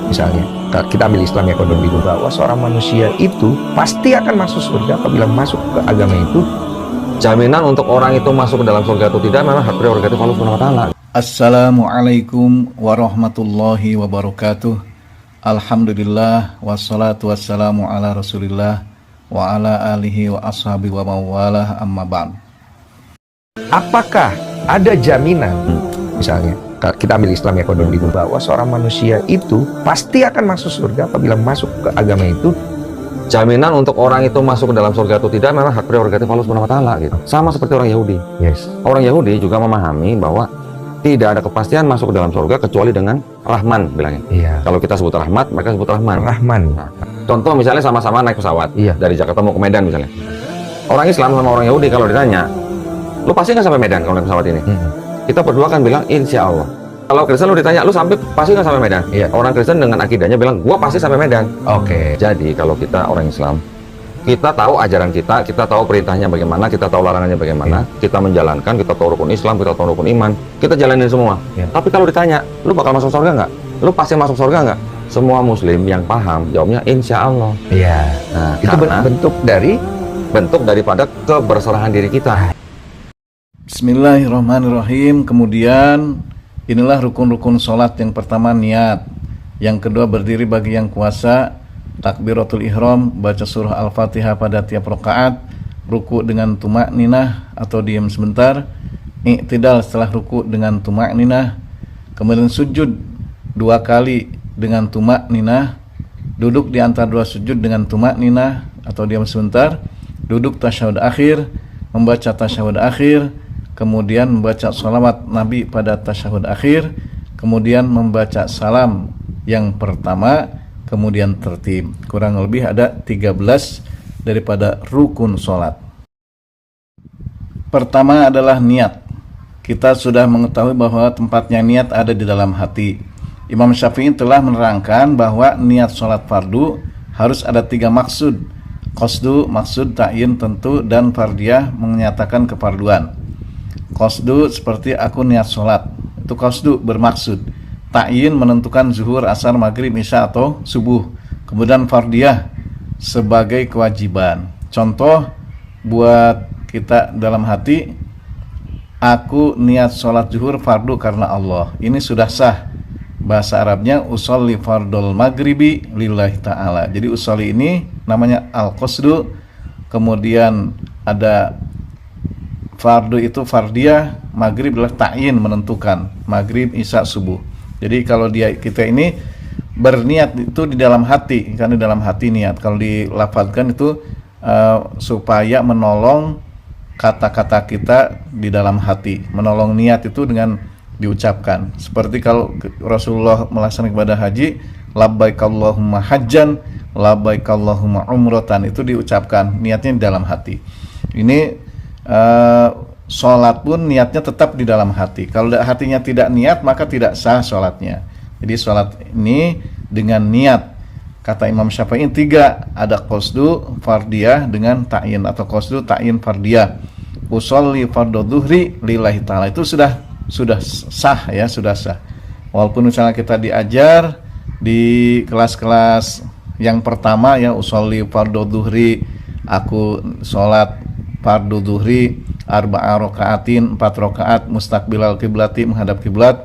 Misalnya, kita ambil Islam yang kodon itu, bahwa seorang manusia itu pasti akan masuk surga apabila masuk ke agama itu. Jaminan untuk orang itu masuk ke dalam surga atau tidak memang hak prerogatif Allah Subhanahu wa taala. Assalamualaikum warahmatullahi wabarakatuh. Alhamdulillah wassalatu wassalamu ala Rasulillah wa ala alihi wa ashabi wa mawalah amma ba'd. Apakah ada jaminan, misalnya kita ambil Islam yang kodon itu, bahwa seorang manusia itu pasti akan masuk surga apabila masuk ke agama itu? Jaminan untuk orang itu masuk ke dalam surga atau tidak memang hak prerogatif Allah Subhanahu wa taala gitu. Sama seperti orang Yahudi. Yes. Orang Yahudi juga memahami bahwa tidak ada kepastian masuk ke dalam surga kecuali dengan Rahman bilangnya. Iya. Kalau kita sebut Rahmat, mereka sebut Rahman. Rahman. Nah, contoh misalnya sama-sama naik pesawat dari Jakarta mau ke Medan misalnya. Orang Islam sama orang Yahudi kalau ditanya, lu pasti nggak sampai Medan kalau naik pesawat ini? Kita berdua kan bilang insya Allah. Kalau Kristen lu ditanya, lu pasti nggak sampai Medan? Iya. Orang Kristen dengan akidahnya bilang, gua pasti sampai Medan. Oke. Jadi kalau kita orang Islam, kita tahu ajaran kita tahu perintahnya bagaimana, kita tahu larangannya bagaimana, kita menjalankan, kita tahu rukun Islam, kita tahu rukun iman, kita jalanin semua. Tapi kalau ditanya, lu bakal masuk surga nggak? Lu pasti masuk surga nggak? Semua Muslim yang paham jawabnya insya Allah. Iya. Nah, itu bentuk daripada keberserahan diri kita. Bismillahirrahmanirrahim. Kemudian inilah rukun-rukun sholat. Yang pertama niat, yang kedua berdiri bagi yang kuasa, takbiratul ihram, baca surah Al-Fatihah pada tiap rakaat, ruku dengan tumak ninah atau diam sebentar, i'tidal setelah ruku dengan tumak ninah, kemudian sujud 2 kali dengan tumak ninah, duduk di antara 2 sujud dengan tumak ninah atau diam sebentar, duduk tasyahud akhir, membaca tasyahud akhir, kemudian membaca sholawat Nabi pada tasyahud akhir, kemudian membaca salam yang pertama, kemudian tertib. Kurang lebih ada 13 daripada rukun sholat. Pertama adalah niat. Kita sudah mengetahui bahwa tempatnya niat ada di dalam hati. Imam Syafi'i telah menerangkan bahwa niat sholat fardu harus ada 3 maksud. Qasdu, maksud, ta'yin, tentu, dan fardiyah menyatakan kefarduan. Qasdu seperti aku niat sholat, itu qasdu, bermaksud. Ta'yin menentukan zuhur, asar, maghrib, isya atau subuh. Kemudian fardiyah sebagai kewajiban. Contoh buat kita dalam hati, aku niat sholat zuhur fardu karena Allah. Ini sudah sah. Bahasa Arabnya usolli fardul maghribi lillahi ta'ala. Jadi usolli ini namanya al-qasdu. Kemudian ada fardu itu fardiyah, maghrib adalah ta'yin menentukan, maghrib, isya, subuh. Jadi kalau kita ini berniat itu di dalam hati, kan di dalam hati niat. Kalau dilafadzkan itu supaya menolong kata-kata kita di dalam hati. Menolong niat itu dengan diucapkan. Seperti kalau Rasulullah melaksanakan ibadah haji, labbaik Allahumma hajjan, labbaik Allahumma umratan, itu diucapkan, niatnya di dalam hati. Ini sholat pun niatnya tetap di dalam hati. Kalau hatinya tidak niat maka tidak sah sholatnya. Jadi sholat ini dengan niat. Kata Imam Syafi'i 3, ada qasdu, fardiyah dengan ta'yin, atau qasdu, ta'yin, fardiyah. Usolli fardhu dhuhri lillahi ta'ala, itu sudah sah ya, sudah sah. Walaupun misalnya kita diajar di kelas-kelas yang pertama ya, usolli fardhu dhuhri, aku sholat fardu dhuhri arba'a raka'atin, 4 rakaat, mustaqbilal kiblati, menghadap kiblat,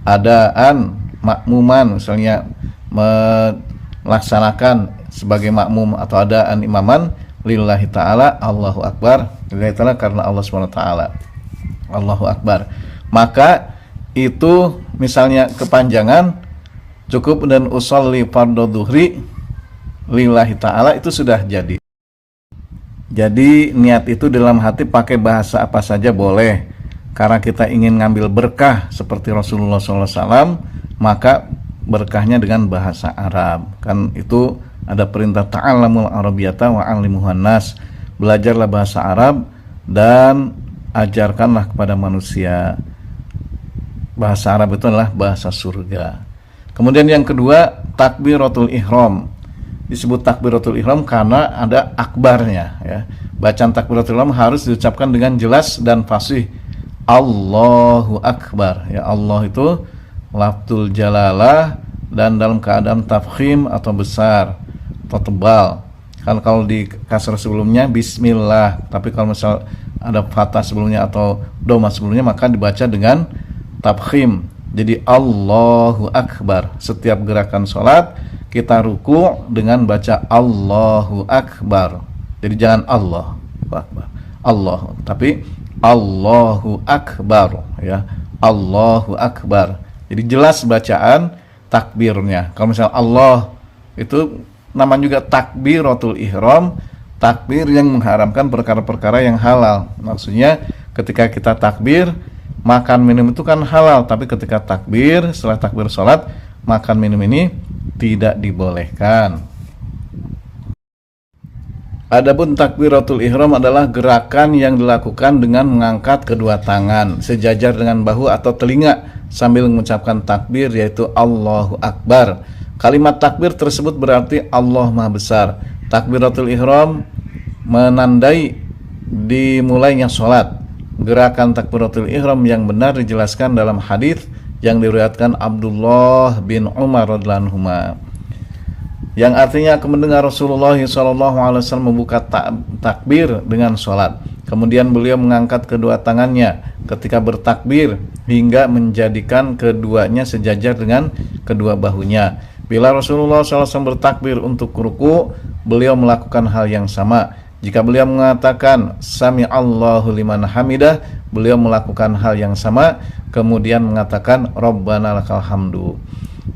adaan makmuman, misalnya melaksanakan sebagai makmum, atau adaan imaman lillahi ta'ala, Allahu Akbar, lillahi ta'ala karena Allah SWT, Allahu Akbar. Maka itu misalnya kepanjangan cukup dan usolli fardu dhuhri lillahi ta'ala, itu sudah jadi. Jadi niat itu dalam hati pakai bahasa apa saja boleh. Karena kita ingin ngambil berkah seperti Rasulullah SAW, maka berkahnya dengan bahasa Arab. Kan itu ada perintah ta'allamul arabiyyata wa 'allimuhan nas. Belajarlah bahasa Arab dan ajarkanlah kepada manusia. Bahasa Arab itu adalah bahasa surga. Kemudian yang kedua, takbiratul ihram. Disebut takbiratul ihram karena ada akbarnya ya. Bacaan takbiratul ihram harus diucapkan dengan jelas dan fasih. Allahu Akbar ya. Allah itu lafzul jalalah dan dalam keadaan tafkhim atau besar atau tebal. Kan kalau di kasar sebelumnya bismillah, tapi kalau misal ada fathah sebelumnya atau dhamma sebelumnya maka dibaca dengan tafkhim. Jadi Allahu Akbar. Setiap gerakan sholat kita ruku dengan baca Allahu Akbar. Jadi jangan Allahu Akbar, Allah, tapi Allahu Akbar, ya, Allahu Akbar. Jadi jelas bacaan takbirnya. Kalau misalnya Allah itu namanya juga takbiratul ihram, takbir yang mengharamkan perkara-perkara yang halal. Maksudnya ketika kita takbir, makan minum itu kan halal, tapi ketika takbir, setelah takbir sholat, makan minum ini tidak dibolehkan. Adapun takbiratul ihram adalah gerakan yang dilakukan dengan mengangkat kedua tangan sejajar dengan bahu atau telinga sambil mengucapkan takbir, yaitu Allahu Akbar. Kalimat takbir tersebut berarti Allah Maha Besar. Takbiratul ihram menandai dimulainya sholat. Gerakan takbiratul ihram yang benar dijelaskan dalam hadis yang diriwayatkan Abdullah bin Umar radhiyallahu anhu, yang artinya aku mendengar Rasulullah SAW membuka takbir dengan sholat. Kemudian beliau mengangkat kedua tangannya ketika bertakbir hingga menjadikan keduanya sejajar dengan kedua bahunya. Bila Rasulullah SAW bertakbir untuk ruku, beliau melakukan hal yang sama. Jika beliau mengatakan Sami Allahu liman hamidah, beliau melakukan hal yang sama, kemudian mengatakan Rabbana lakal hamdu.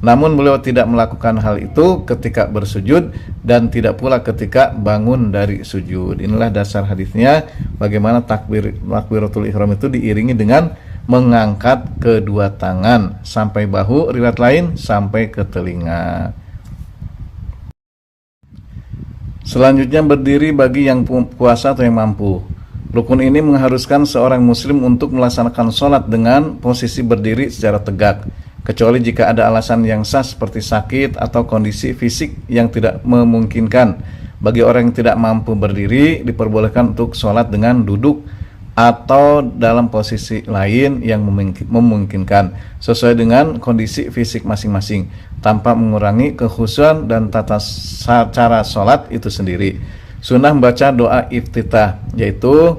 Namun beliau tidak melakukan hal itu ketika bersujud dan tidak pula ketika bangun dari sujud. Inilah dasar hadisnya, bagaimana takbiratul ihram itu diiringi dengan mengangkat kedua tangan sampai bahu, riwayat lain sampai ke telinga. Selanjutnya berdiri bagi yang puasa atau yang mampu. Rukun ini mengharuskan seorang muslim untuk melaksanakan sholat dengan posisi berdiri secara tegak, kecuali jika ada alasan yang sah seperti sakit atau kondisi fisik yang tidak memungkinkan. Bagi orang yang tidak mampu berdiri, diperbolehkan untuk sholat dengan duduk atau dalam posisi lain yang memungkinkan sesuai dengan kondisi fisik masing-masing, tanpa mengurangi kekhusyuan dan tata cara sholat itu sendiri. Sunnah membaca doa iftitah, yaitu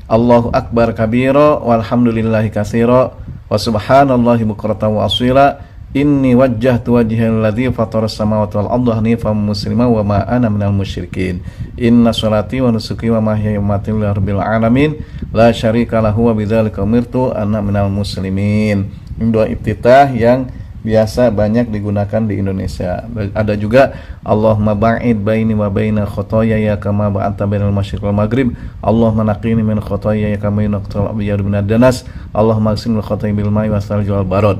Allahu Akbar kabira walhamdulillahi katsira wa subhanallahi bukratan wa asila, inni wajjahtu wajhiyal ladzi fataras samawati wal arda hanifan musliman wa ma ana minal musyrikin, inna sholati wa nusuki wa mahyaya wa mamati lillahi rabbil alamin la syarika lahu wa bidzalika umirtu ana minal muslimin. Ini doa iftitah yang biasa banyak digunakan di Indonesia. Ada juga Allahumma ba'id baini wa baina khotoyaya kama ba'adta bainal masyriq wal maghrib, Allahumma naqini min khotoyaya kama yunqal abyad minad danas, Allahumma agsilni khotoyaya bil ma'i wassalji wal barad.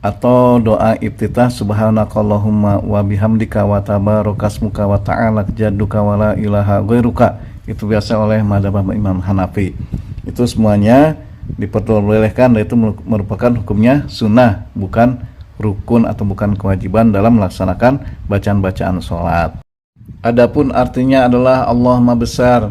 Atau doa iftitah subhanakallahumma wa bihamdika wa tabarakasmuka wa ta'ala jadduka wa la ilaha ghairuka. Itu biasa oleh mazhab Imam Hanafi. Itu semuanya diperbolehkan, dan itu merupakan hukumnya sunnah, bukan rukun atau bukan kewajiban dalam melaksanakan bacaan-bacaan sholat. Adapun artinya adalah Allah Maha Besar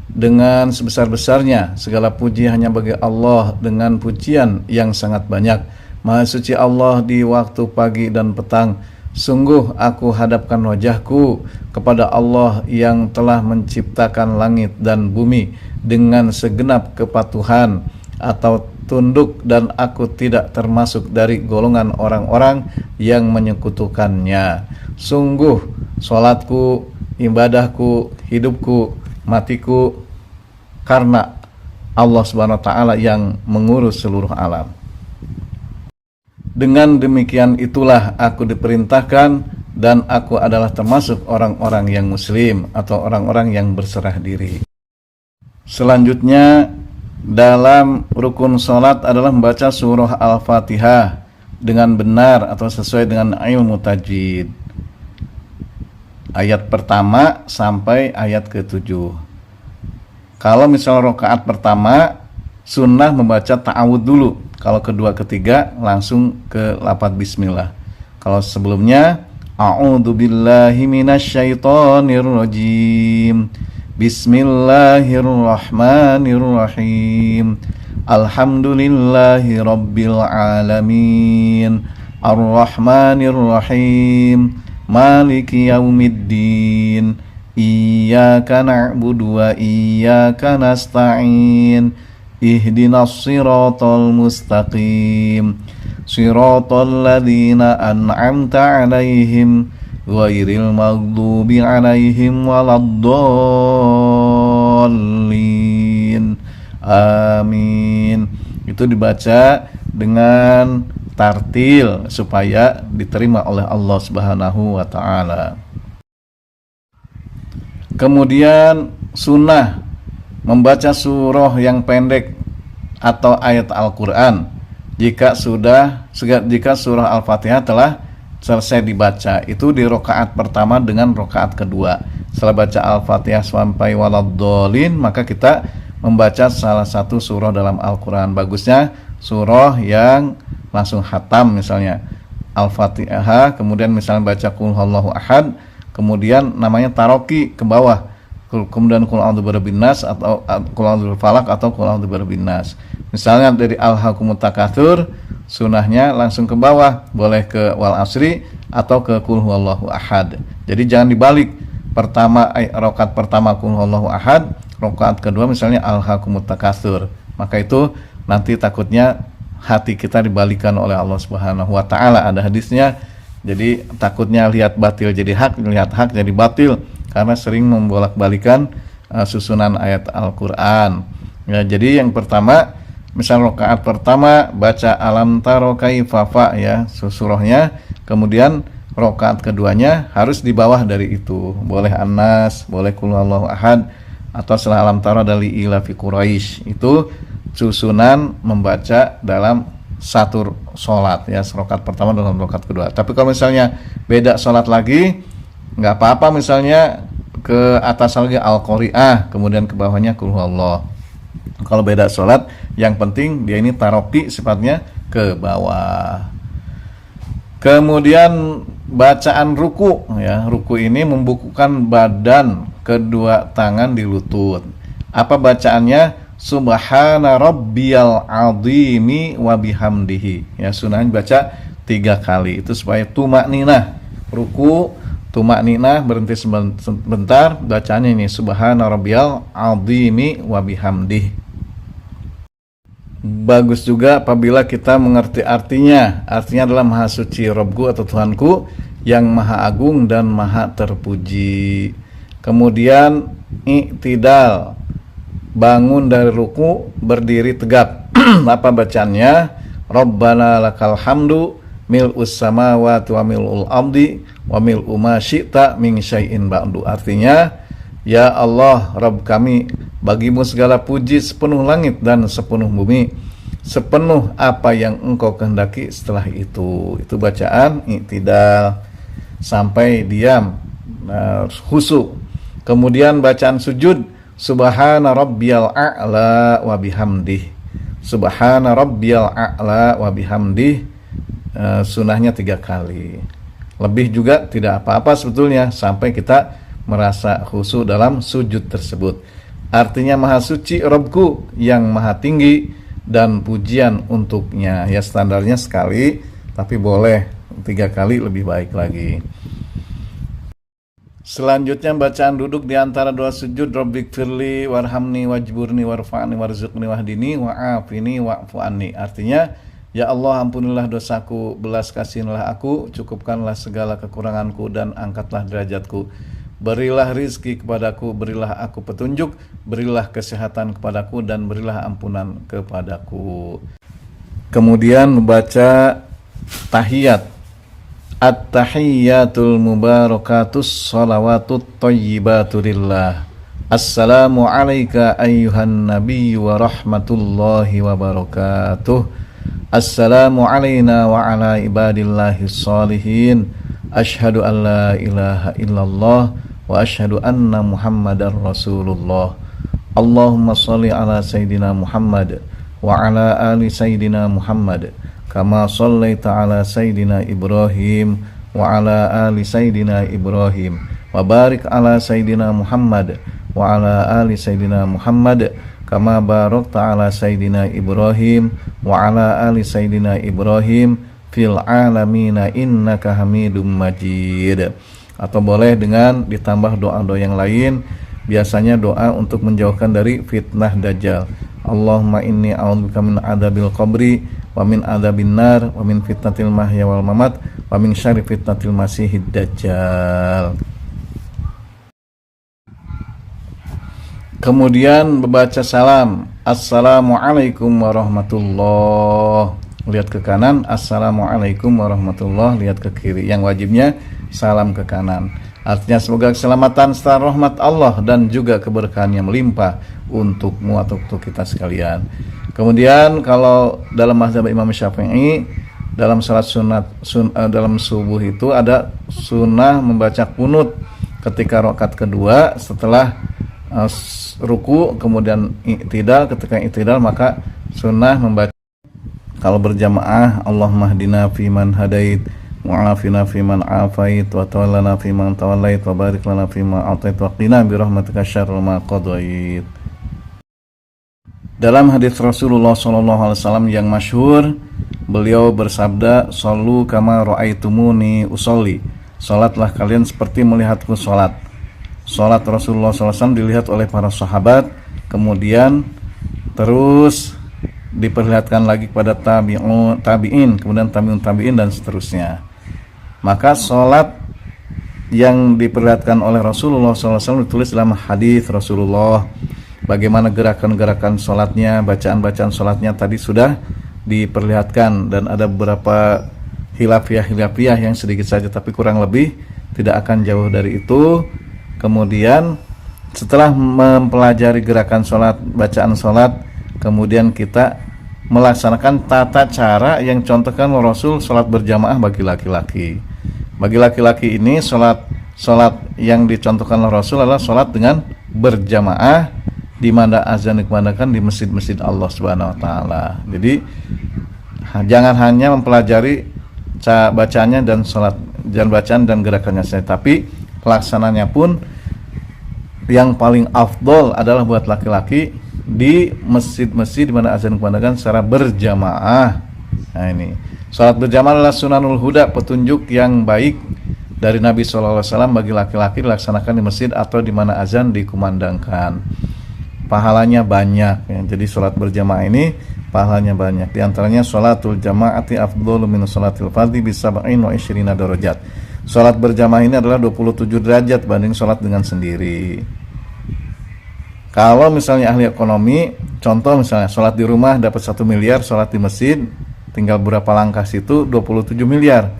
dengan sebesar-besarnya, segala puji hanya bagi Allah dengan pujian yang sangat banyak. Maha suci Allah di waktu pagi dan petang. Sungguh aku hadapkan wajahku kepada Allah yang telah menciptakan langit dan bumi dengan segenap kepatuhan atau tunduk, dan aku tidak termasuk dari golongan orang-orang yang menyekutukannya. Sungguh sholatku, ibadahku, hidupku, matiku karena Allah Subhanahu wa Ta'ala yang mengurus seluruh alam. Dengan demikian itulah aku diperintahkan, dan aku adalah termasuk orang-orang yang muslim atau orang-orang yang berserah diri. Selanjutnya dalam rukun sholat adalah membaca surah Al-Fatihah dengan benar atau sesuai dengan ilmu tajwid, ayat pertama sampai ayat ke-7. Kalau misal rakaat pertama, sunnah membaca ta'awud dulu. Kalau kedua ketiga langsung ke lafaz bismillah. Kalau sebelumnya a'udzu billahi minasyaitonir rajim, bismillahirrahmanirrahim, alhamdulillahi rabbil alamin, Ar-Rahmanir Rahim, Maliki Yaumiddin, Iyyaka na'budu wa iyyaka nasta'in, Ihdinas siratal mustaqim, Siratal ladzina an'amta 'alaihim, ghairil maghdubi 'alaihim waladdallin. Amin. Itu dibaca dengan tartil supaya diterima oleh Allah Subhanahu wa taala. Kemudian sunnah membaca surah yang pendek atau ayat Al-Qur'an jika surah Al-Fatihah telah selesai dibaca, itu di rakaat pertama dengan rakaat kedua. Setelah baca Al-Fatihah sampai waladdallin, maka kita membaca salah satu surah dalam Al-Quran. Bagusnya surah yang langsung khatam, misalnya Al-Fatihah, kemudian misalnya baca Qul Huwallahu Ahad, kemudian namanya taroki ke bawah, kemudian Qul A'udzu birabbin nas atau Qul A'udzu bil falaq atau Qul A'udzu birabbin nas. Misalnya dari Alhaakumut Takatsur, sunahnya langsung ke bawah, boleh ke wal asri atau ke Qul Huwallahu Ahad. Jadi jangan dibalik, rakaat pertama Qul Huwallahu Ahad, rakaat kedua misalnya Alhaakumut Takatsur. Maka itu nanti takutnya hati kita dibalikan oleh Allah Subhanahu wa taala. Ada hadisnya. Jadi takutnya lihat batil jadi hak, lihat hak jadi batil, karena sering membolak-balikan susunan ayat Al-Qur'an. Ya, jadi yang pertama, misal rakaat pertama baca alam taro kaifa fa, ya, surahnya, kemudian rakaat keduanya harus di bawah dari itu. Boleh An-Nas, boleh Qul Huwallahu Ahad, atau setelah alam taro dari ila fi Quraisy. Itu susunan membaca dalam satu sholat, ya, rakaat pertama dalam rakaat kedua. Tapi kalau misalnya beda sholat lagi, nggak apa-apa, misalnya ke atas lagi Al-Qari'ah, kemudian ke bawahnya Qul Huwallah. Kalau beda sholat, yang penting dia ini taroki sifatnya ke bawah. Kemudian bacaan ruku, ya, ruku ini membukukan badan, kedua tangan di lutut. Apa bacaannya? Subhana rabbiyal azimi wa bihamdihi. Ya, sunahnya baca 3 kali. Itu supaya tumakninah. Ruku, tumakninah, berhenti sebentar, bacanya ini Subhana rabbiyal azimi wa bihamdihi. Bagus juga apabila kita mengerti artinya. Artinya adalah Maha Suci Rabbku atau Tuhanku yang Maha Agung dan Maha Terpuji. Kemudian i'tidal, bangun dari ruku, berdiri tegap. Apa bacaannya? Rabbana lakal hamdu mil'us samawati wa mil'ul ardi wa mil'u ma syi'ta min syai'in ba'du. Artinya, ya Allah, Rabb kami, bagimu segala puji sepenuh langit dan sepenuh bumi, sepenuh apa yang engkau kehendaki setelah itu. Itu bacaan i'tidal sampai diam, khusyuk. Kemudian bacaan sujud, Subhana rabbiyal a'la wa bihamdih. Subhana rabbiyal a'la wa bihamdih, sunahnya 3 kali. Lebih juga tidak apa-apa sebetulnya, sampai kita merasa khusyuk dalam sujud tersebut. Artinya Maha Suci Rabbku yang Maha Tinggi dan pujian untuknya. Ya, standarnya sekali, tapi boleh 3 kali, lebih baik lagi. Selanjutnya bacaan duduk di antara 2 sujud, Rabbighfirli warhamni wajburni warfa'ni warzuqni wahdini wa'afini wa'fu anni. Artinya, ya Allah, ampunilah dosaku, belas kasihilah aku, cukupkanlah segala kekuranganku dan angkatlah derajatku. Berilah rizki kepadaku, berilah aku petunjuk, berilah kesehatan kepadaku, dan berilah ampunan kepadaku. Kemudian membaca tahiyat. At-tahiyyatul mubarakatus salawatut thayyibatu lillah. Assalamu alayka ayyuhan nabiyyu wa rahmatullahi wa barakatuh. Assalamu alayna wa ala ibadillahis salihin. Asyhadu an la ilaha illallah wa asyhadu anna Muhammadar Rasulullah. Allahumma shalli ala Sayyidina Muhammad wa ala ali Sayyidina Muhammad kama shallaita ala Sayyidina Ibrahim wa ala ali Sayyidina Ibrahim wa barik ala Sayyidina Muhammad wa ala ali Sayyidina Muhammad kama barakta ala Sayyidina Ibrahim wa ala ali Sayyidina Ibrahim fil alamina innaka hamidum majid. Atau boleh dengan ditambah doa-doa yang lain, biasanya doa untuk menjauhkan dari fitnah dajjal. Allahumma inni a'udzubika min adzabil qabri wa min adzabin nar wa min fitnatil mahya wal mamat wa min syarri fitnatil masihid dajjal. Kemudian membaca salam, assalamualaikum warahmatullah. Lihat ke kanan, assalamualaikum warahmatullah. Lihat ke kiri. Yang wajibnya salam ke kanan. Artinya semoga keselamatan serta rahmat Allah dan juga keberkahan yang melimpah untukmu atau untuk kita sekalian. Kemudian kalau dalam mazhab Imam Syafi'i, dalam salat dalam subuh itu ada sunnah membaca qunut ketika rakaat kedua setelah ruku, kemudian i'tidal. Ketika i'tidal maka sunnah membaca kalau berjamaah, Allahumma hdina fiman hadait wa afina fiman afait wa tawallana fiman tawallait wa barik lana fima atait wa qina bi rahmatika syarra ma qadait. Dalam hadis Rasulullah SAW yang masyhur, beliau bersabda, "Shallu kama ra'aitumuni usolli." Salatlah kalian seperti melihatku salat. Salat Rasulullah SAW dilihat oleh para sahabat, kemudian terus diperlihatkan lagi kepada tabi'in, kemudian tabi'in dan seterusnya. Maka salat yang diperlihatkan oleh Rasulullah SAW ditulis dalam hadis Rasulullah. Bagaimana gerakan-gerakan salatnya, bacaan-bacaan salatnya tadi sudah diperlihatkan, dan ada beberapa hilafiyah yang sedikit saja, tapi kurang lebih tidak akan jauh dari itu. Kemudian setelah mempelajari gerakan sholat, bacaan sholat, kemudian kita melaksanakan tata cara yang contohkan Rasul sholat berjamaah bagi laki-laki. Bagi laki-laki ini sholat yang dicontohkan Rasul adalah sholat dengan berjamaah, di mana azan dikumandangkan di masjid-masjid Allah Subhanahu Wa Taala. Jadi jangan hanya mempelajari bacaannya dan sholat, jangan bacaan dan gerakannya saja, tapi pelaksananya pun yang paling afdol adalah buat laki-laki di masjid-masjid di mana azan dikumandangkan secara berjamaah. Nah ini, salat berjamaah adalah sunanul huda, petunjuk yang baik dari Nabi SAW bagi laki-laki dilaksanakan di masjid atau di mana azan dikumandangkan. Pahalanya banyak ya. Jadi salat berjamaah ini pahalanya banyak. Di antaranya salatul jamaati afdhalu min salatil fardhi bi 27 darajat. Salat berjamaah ini adalah 27 derajat banding salat dengan sendiri. Kalau misalnya ahli ekonomi, contoh misalnya salat di rumah dapat 1 miliar, salat di masjid tinggal berapa langkah situ 27 miliar.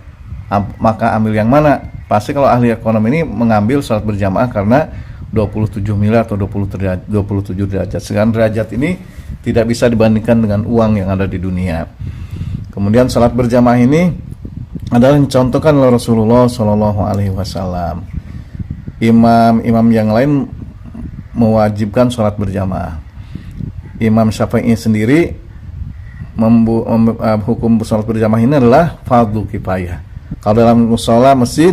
Maka ambil yang mana? Pasti kalau ahli ekonomi ini mengambil salat berjamaah karena 27 miliar atau 27 derajat. Sedangkan derajat ini tidak bisa dibandingkan dengan uang yang ada di dunia. Kemudian salat berjamaah ini adalah yang dicontohkan oleh Rasulullah SAW. Imam yang lain mewajibkan sholat berjamaah. Imam Syafi'i sendiri hukum sholat berjamaah ini adalah fardhu kifayah. Kalau dalam mushola masjid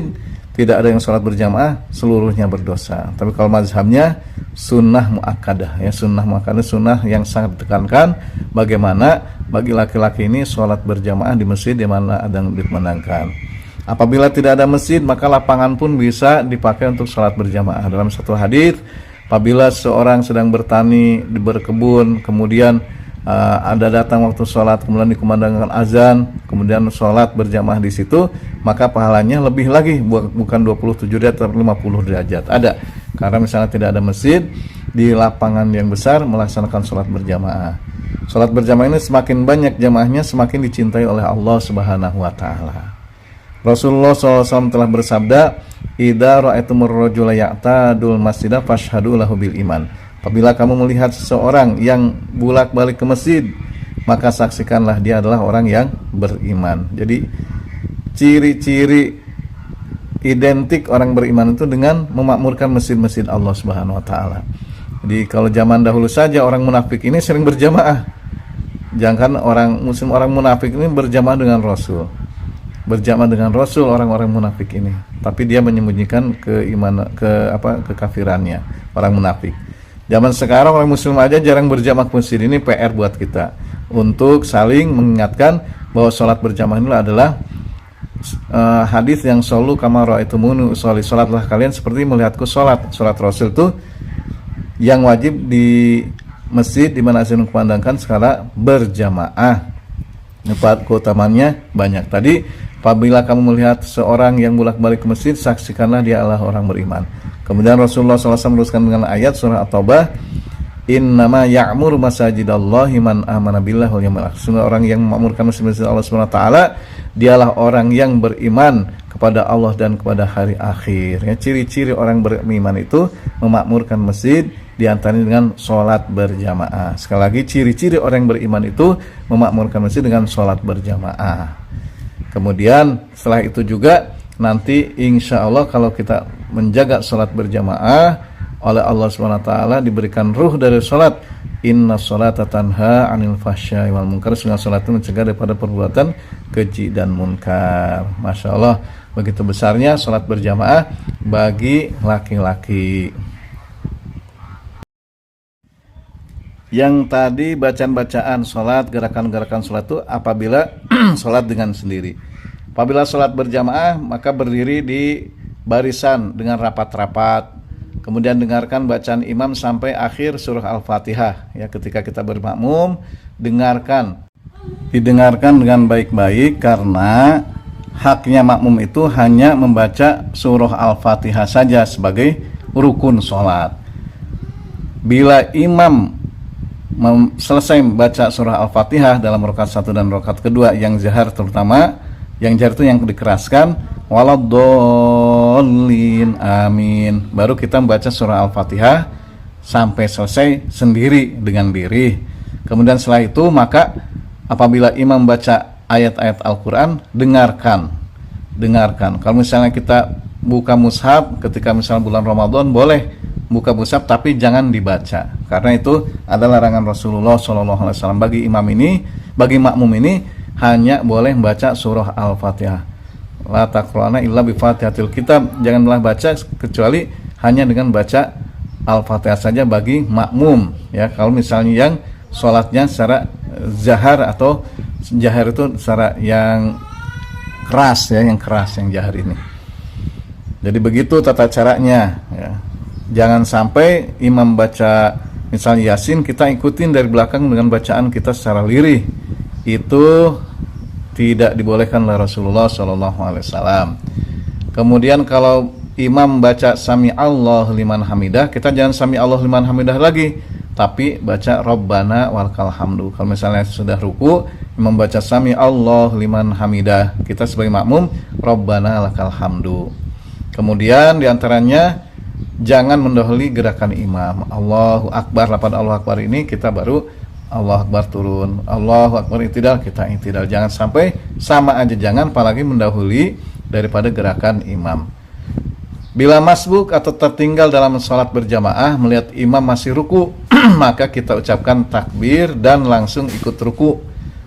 tidak ada yang sholat berjamaah, seluruhnya berdosa. Tapi kalau mazhabnya sunnah muakkadah, ya sunnah muakkadah, sunnah yang sangat ditekankan. Bagaimana bagi laki-laki ini sholat berjamaah di masjid di mana ada yang dikumandangkan. Apabila tidak ada masjid, maka lapangan pun bisa dipakai untuk sholat berjamaah. Dalam satu hadis, apabila seorang sedang bertani, berkebun, kemudian ada datang waktu sholat, kemudian dikumandangkan azan, kemudian sholat berjamaah di situ, maka pahalanya lebih lagi, bukan 27 derajat tapi 50 derajat. Ada, karena misalnya tidak ada masjid, di lapangan yang besar melaksanakan sholat berjamaah. Sholat berjamaah ini semakin banyak jamaahnya, semakin dicintai oleh Allah Subhanahu Wa Taala. Rasulullah SAW telah bersabda, "Idza ra'aitumur rajula ya'tadul masjidah fashhadu lahu bil iman." Apabila kamu melihat seseorang yang bolak-balik ke masjid, maka saksikanlah dia adalah orang yang beriman. Jadi ciri-ciri identik orang beriman itu dengan memakmurkan masjid-masjid Allah Subhanahu Wa Taala. Jadi kalau zaman dahulu saja orang munafik ini sering berjamaah. Jangan orang muslim, orang munafik ini berjamaah dengan Rasul. Berjamaah dengan Rasul orang-orang munafik ini. Tapi dia menyembunyikan kekafirannya, orang munafik. Zaman sekarang orang muslim aja jarang berjamaah ke masjid. Ini PR buat kita untuk saling mengingatkan bahwa sholat berjamaah ini adalah hadis yang solu kama ra'aitumuni usolli, sholatlah kalian seperti melihatku sholat. Sholat Rasul itu yang wajib di masjid di mana azan kumandangkan skala berjamaah. Keutamanya banyak. Tadi apabila kamu melihat seorang yang bolak-balik ke masjid, saksikanlah dia adalah orang beriman. Kemudian Rasulullah SAW meneruskan dengan ayat surah At-Taubah, innama ya'muru masajidallahi man amana billahi wal yawmil akhir. Orang yang memakmurkan masjid Allah Subhanahu wa taala dialah orang yang beriman kepada Allah dan kepada hari akhir. Ya, ciri-ciri orang beriman itu memakmurkan masjid diantaranya dengan sholat berjamaah. Sekali lagi, ciri-ciri orang yang beriman itu memakmurkan masjid dengan sholat berjamaah. Kemudian setelah itu juga nanti insya Allah kalau kita menjaga sholat berjamaah oleh Allah SWT diberikan ruh dari sholat. Inna sholata tanha anil fahsya'i wal munkar. Sehingga sholat itu mencegah daripada perbuatan keji dan munkar. Masya Allah, begitu besarnya sholat berjamaah bagi laki-laki. Yang tadi bacaan-bacaan sholat, gerakan-gerakan sholat itu apabila sholat dengan sendiri. Apabila sholat berjamaah maka berdiri di barisan dengan rapat-rapat. Kemudian dengarkan bacaan imam sampai akhir surah Al-Fatihah. Ya, ketika kita bermakmum, didengarkan dengan baik-baik karena haknya makmum itu hanya membaca surah Al-Fatihah saja sebagai rukun sholat. Bila imam selesai membaca surah Al-Fatihah dalam rakaat 1 dan rakaat kedua yang jahar, terutama yang jahar itu yang dikeraskan, waladdallin amin, baru kita membaca surah Al-Fatihah sampai selesai sendiri dengan diri. Kemudian setelah itu maka apabila imam baca ayat-ayat Al-Quran, dengarkan. Kalau misalnya kita buka mushaf ketika misalnya bulan Ramadan, boleh buka mushaf tapi jangan dibaca, karena itu adalah larangan Rasulullah SAW. Bagi makmum ini hanya boleh membaca surah Al-Fatihah. La taqra'na illa bi Fatihatil kitab, janganlah baca kecuali hanya dengan baca Al-Fatihah saja bagi makmum. Ya, kalau misalnya yang sholatnya secara zahar atau jahar itu secara yang keras, ya, yang jahar ini. Jadi begitu tata caranya, ya. Jangan sampai imam baca misalnya Yasin, kita ikutin dari belakang dengan bacaan kita secara lirih. Itu tidak dibolehkan oleh Rasulullah SAW. Kemudian kalau imam baca Sami Allah liman hamidah, kita jangan Sami Allah liman hamidah lagi, tapi baca Rabbana walakal hamdu. Kalau misalnya sudah ruku, imam baca Sami Allah liman hamidah, kita sebagai makmum Rabbana walakal hamdu. Kemudian diantaranya jangan mendahului gerakan imam. Allahu Akbar, lapan Allahu Akbar ini kita baru Allahu Akbar turun, Allahu Akbar itidal, kita itidal. Jangan sampai sama aja, jangan apalagi mendahului daripada gerakan imam. Bila masbuk atau tertinggal dalam sholat berjamaah melihat imam masih ruku, maka kita ucapkan takbir dan langsung ikut ruku,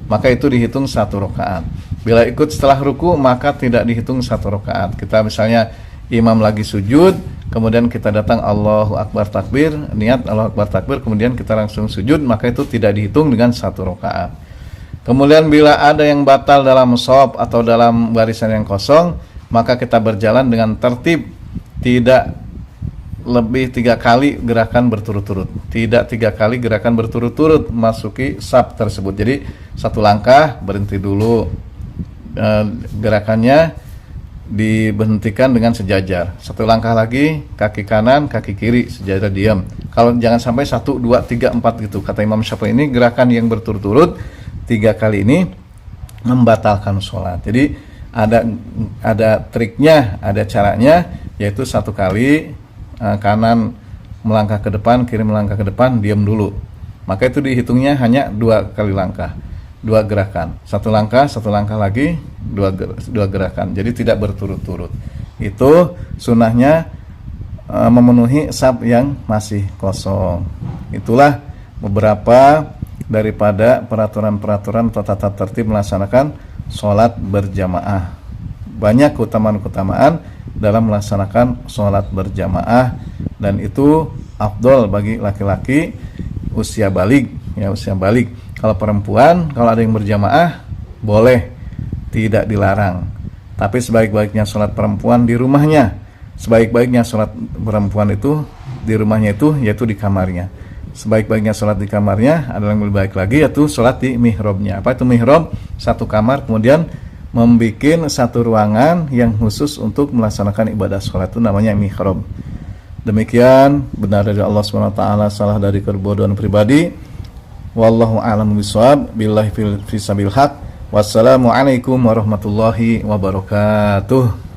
maka itu dihitung 1 rakaat. Bila ikut setelah ruku maka tidak dihitung 1 rakaat. Kita misalnya imam lagi sujud, kemudian kita datang Allahu Akbar takbir, niat Allahu Akbar takbir, kemudian kita langsung sujud, maka itu tidak dihitung dengan 1 rakaat. Kemudian bila ada yang batal dalam shaf atau dalam barisan yang kosong, maka kita berjalan dengan tertib, tidak lebih 3 kali gerakan berturut-turut. Tidak 3 kali gerakan berturut-turut masuki shaf tersebut. Jadi 1 langkah berhenti dulu, gerakannya diberhentikan dengan sejajar. 1 langkah lagi, kaki kanan, kaki kiri, sejajar diam. Kalau jangan sampai 1, 2, 3, 4 gitu. Kata Imam Syafi'i, ini gerakan yang berturut-turut 3 kali ini membatalkan sholat. Jadi ada triknya, ada caranya, yaitu 1 kali kanan melangkah ke depan, kiri melangkah ke depan, diam dulu. Maka itu dihitungnya hanya 2 kali langkah, 2 gerakan. 1 langkah, 1 langkah lagi, 2 gerakan. Jadi tidak berturut-turut. Itu sunnahnya memenuhi shaf yang masih kosong. Itulah beberapa daripada peraturan-peraturan atau tata tertib melaksanakan sholat berjamaah. Banyak keutamaan-keutamaan dalam melaksanakan sholat berjamaah, dan itu afdol bagi laki-laki usia balik, ya, usia balik. Kalau perempuan, kalau ada yang berjamaah boleh, tidak dilarang. Tapi sebaik-baiknya sholat perempuan di rumahnya. Sebaik-baiknya sholat perempuan itu di rumahnya itu yaitu di kamarnya. Sebaik-baiknya sholat di kamarnya adalah yang lebih baik lagi yaitu sholat di mihrabnya. Apa itu mihrab? Satu kamar kemudian membikin satu ruangan yang khusus untuk melaksanakan ibadah sholat, itu namanya mihrab. Demikian, benar dari Allah SWT, salah dari kebodohan pribadi. Wallahu a'lam bishawab. Billahi fil fisabil haq. Wassalamualaikum warahmatullahi wabarakatuh.